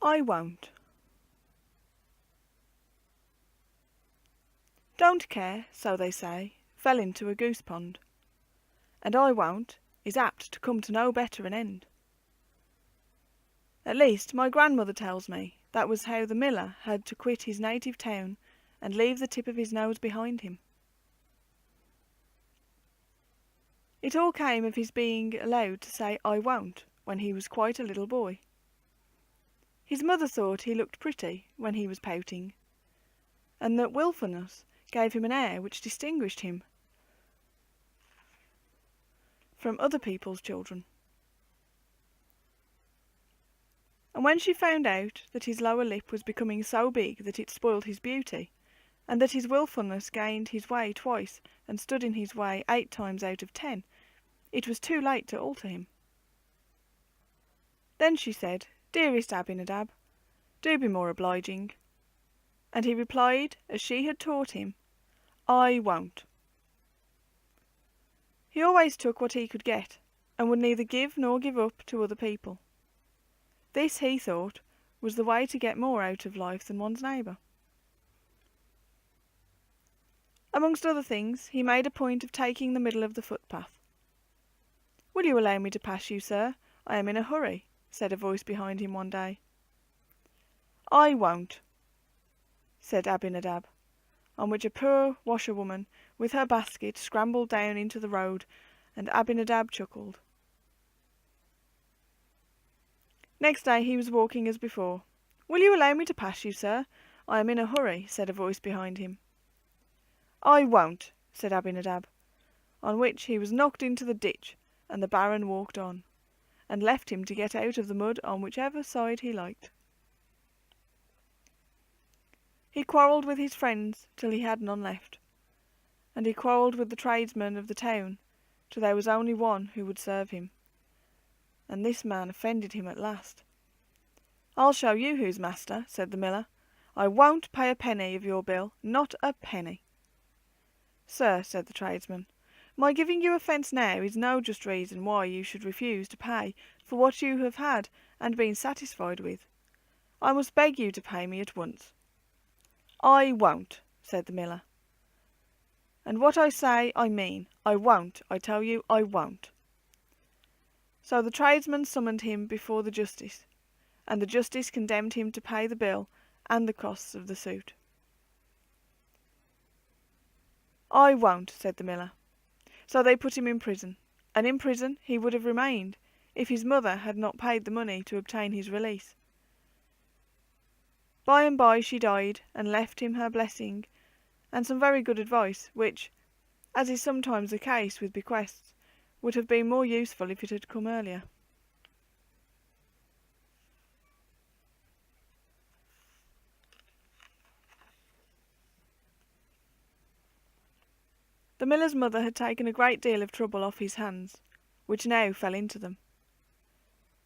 I won't. Don't care, so they say, fell into a goose pond, and I won't is apt to come to no better an end. At least my grandmother tells me that was how the miller had to quit his native town and leave the tip of his nose behind him. It all came of his being allowed to say I won't when he was quite a little boy. His mother thought he looked pretty when he was pouting, and that wilfulness gave him an air which distinguished him from other people's children. And when she found out that his lower lip was becoming so big that it spoiled his beauty, and that his wilfulness gained his way twice and stood in his way 8 times out of 10, it was too late to alter him. Then she said, "Dearest Abinadab, do be more obliging." And he replied, as she had taught him, "I won't." He always took what he could get, and would neither give nor give up to other people. This, he thought, was the way to get more out of life than one's neighbour. Amongst other things, he made a point of taking the middle of the footpath. "Will you allow me to pass you, sir? I am in a hurry," said a voice behind him one day. "I won't," said Abinadab, on which a poor washerwoman with her basket scrambled down into the road, and Abinadab chuckled. Next day he was walking as before. "Will you allow me to pass you, sir? I am in a hurry," said a voice behind him. "I won't," said Abinadab, on which he was knocked into the ditch, and the Baron walked on, and left him to get out of the mud on whichever side he liked. He quarrelled with his friends till he had none left, and he quarrelled with the tradesmen of the town till there was only one who would serve him, and this man offended him at last. "I'll show you who's master," said the miller. "I won't pay a penny of your bill, not a penny." "Sir," said the tradesman, "my giving you offence now is no just reason why you should refuse to pay for what you have had and been satisfied with. I must beg you to pay me at once." "I won't," said the miller. "And what I say I mean. I won't, I tell you, I won't." So the tradesman summoned him before the justice, and the justice condemned him to pay the bill and the costs of the suit. "I won't," said the miller. So they put him in prison, and in prison he would have remained if his mother had not paid the money to obtain his release. By and by she died, and left him her blessing and some very good advice, which, as is sometimes the case with bequests, would have been more useful if it had come earlier. The miller's mother had taken a great deal of trouble off his hands, which now fell into them.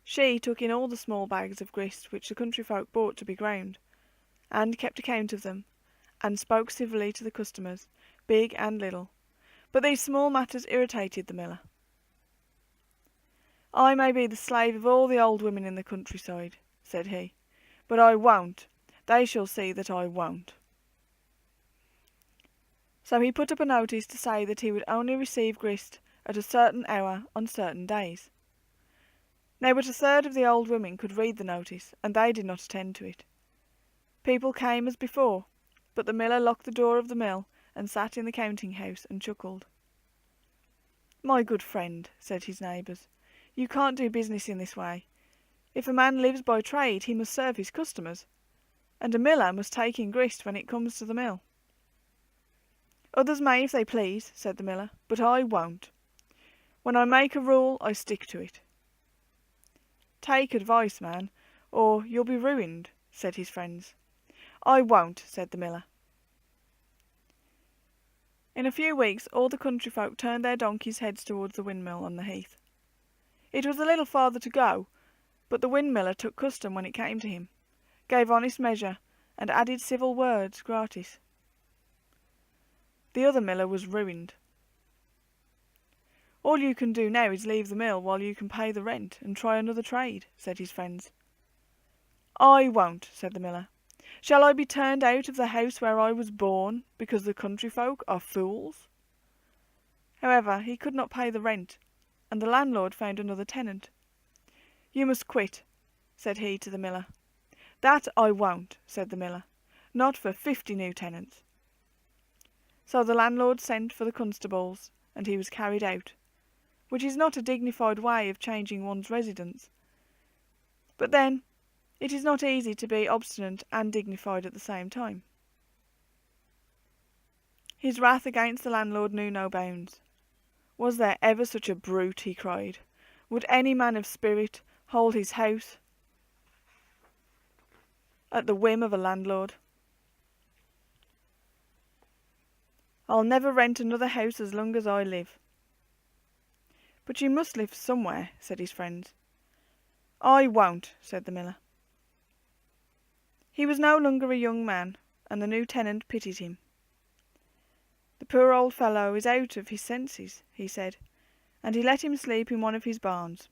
She took in all the small bags of grist which the country folk bought to be ground, and kept account of them, and spoke civilly to the customers, big and little, but these small matters irritated the miller. "I may be the slave of all the old women in the countryside," said he, "but I won't. They shall see that I won't." So he put up a notice to say that he would only receive grist at a certain hour on certain days. Now but a third of the old women could read the notice, and they did not attend to it. People came as before, but the miller locked the door of the mill and sat in the counting-house and chuckled. "My good friend," said his neighbours, "you can't do business in this way. If a man lives by trade he must serve his customers, and a miller must take in grist when it comes to the mill." "Others may if they please," said the miller, "but I won't. When I make a rule I stick to it." "Take advice, man, or you'll be ruined," said his friends. "I won't," said the miller. In a few weeks all the country folk turned their donkeys' heads towards the windmill on the heath. It was a little farther to go, but the windmiller took custom when it came to him, gave honest measure, and added civil words gratis. The other miller was ruined. "All you can do now is leave the mill while you can pay the rent and try another trade," said his friends. "I won't," said the miller. "Shall I be turned out of the house where I was born, because the country folk are fools?" However, he could not pay the rent, and the landlord found another tenant. "You must quit," said he to the miller. "That I won't," said the miller, "not for 50 new tenants." So the landlord sent for the constables, and he was carried out, which is not a dignified way of changing one's residence. But then, it is not easy to be obstinate and dignified at the same time. His wrath against the landlord knew no bounds. "Was there ever such a brute?" he cried. "Would any man of spirit hold his house at the whim of a landlord? I'll never rent another house as long as I live." "But you must live somewhere," said his friends. "I won't," said the miller. He was no longer a young man, and the new tenant pitied him. "The poor old fellow is out of his senses," he said, and he let him sleep in one of his barns.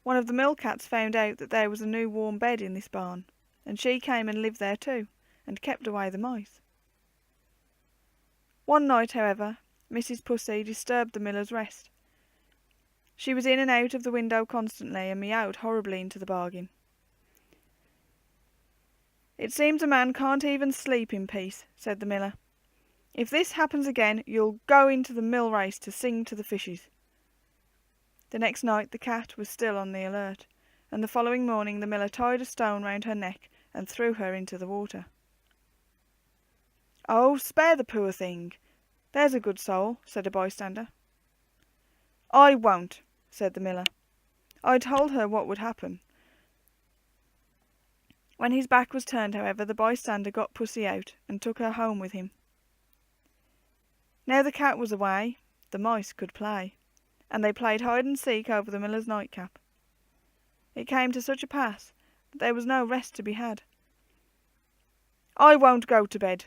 One of the mill cats found out that there was a new warm bed in this barn, and she came and lived there too, and kept away the mice. One night, however, Mrs. Pussy disturbed the miller's rest. She was in and out of the window constantly, and meowed horribly into the bargain. "It seems a man can't even sleep in peace," said the miller. "If this happens again, you'll go into the mill race to sing to the fishes." The next night the cat was still on the alert, and the following morning the miller tied a stone round her neck and threw her into the water. "Oh, spare the poor thing, there's a good soul," said a bystander. "I won't," said the miller. "I told her what would happen." When his back was turned, however, the bystander got Pussy out and took her home with him. Now the cat was away, the mice could play, and they played hide and seek over the miller's nightcap. It came to such a pass that there was no rest to be had. "I won't go to bed,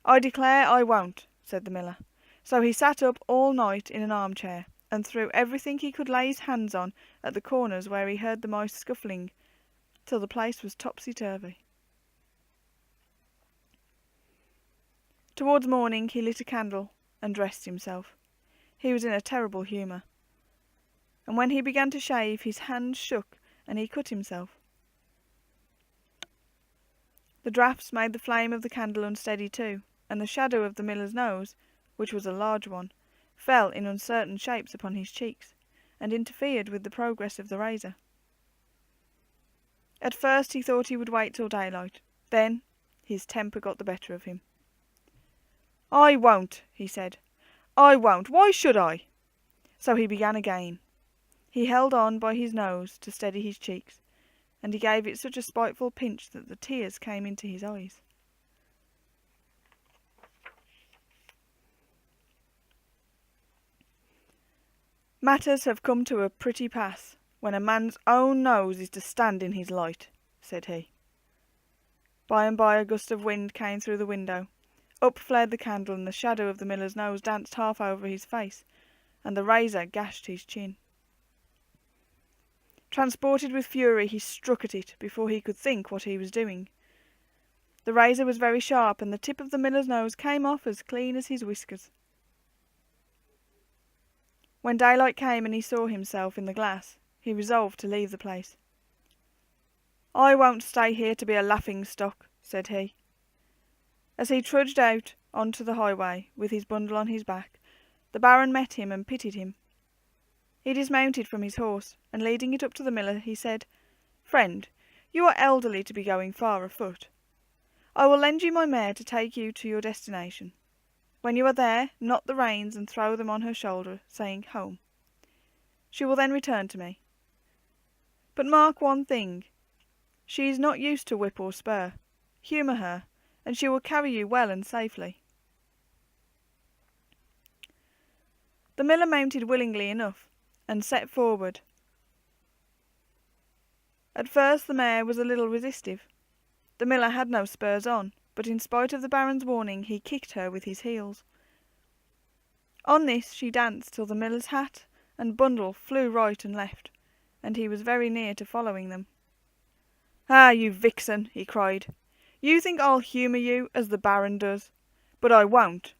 I declare I won't," said the miller. So he sat up all night in an armchair, and threw everything he could lay his hands on at the corners where he heard the mice scuffling, till the place was topsy-turvy. Towards morning he lit a candle and dressed himself. He was in a terrible humour, and when he began to shave, his hands shook and he cut himself. The draughts made the flame of the candle unsteady too, and the shadow of the miller's nose, which was a large one, fell in uncertain shapes upon his cheeks, and interfered with the progress of the razor. At first he thought he would wait till daylight, then his temper got the better of him. "I won't," he said. "I won't. Why should I?" So he began again. He held on by his nose to steady his cheeks, and he gave it such a spiteful pinch that the tears came into his eyes. "Matters have come to a pretty pass, when a man's own nose is to stand in his light," said he. By and by a gust of wind came through the window. Up flared the candle, and the shadow of the miller's nose danced half over his face, and the razor gashed his chin. Transported with fury, he struck at it before he could think what he was doing. The razor was very sharp, and the tip of the miller's nose came off as clean as his whiskers. When daylight came and he saw himself in the glass, he resolved to leave the place. "I won't stay here to be a laughing stock," said he. As he trudged out onto the highway with his bundle on his back, the Baron met him and pitied him. He dismounted from his horse, and leading it up to the miller, he said, "Friend, you are elderly to be going far afoot. I will lend you my mare to take you to your destination. When you are there, knot the reins and throw them on her shoulder, saying 'Home.' She will then return to me. But mark one thing, she is not used to whip or spur. Humour her, and she will carry you well and safely." The miller mounted willingly enough, and set forward. At first the mare was a little restive. The miller had no spurs on, but in spite of the Baron's warning he kicked her with his heels. On this she danced till the miller's hat and bundle flew right and left, and he was very near to following them. "Ah, you vixen!" he cried. "You think I'll humour you as the Baron does, but I won't.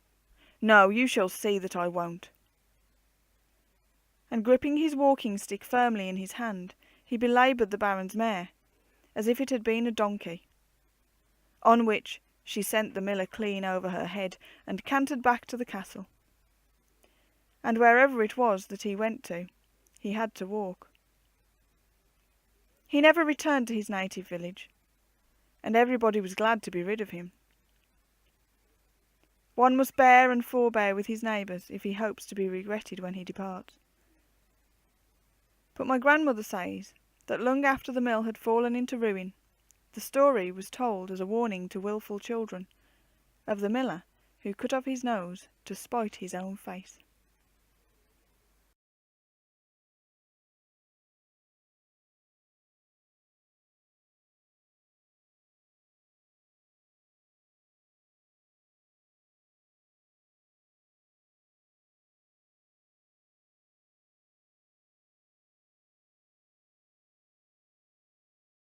No, you shall see that I won't." And gripping his walking stick firmly in his hand, he belaboured the Baron's mare, as if it had been a donkey. On which she sent the miller clean over her head, and cantered back to the castle. And wherever it was that he went to, he had to walk. He never returned to his native village, and everybody was glad to be rid of him. One must bear and forbear with his neighbours if he hopes to be regretted when he departs. But my grandmother says that long after the mill had fallen into ruin, the story was told as a warning to wilful children of the miller who cut off his nose to spite his own face.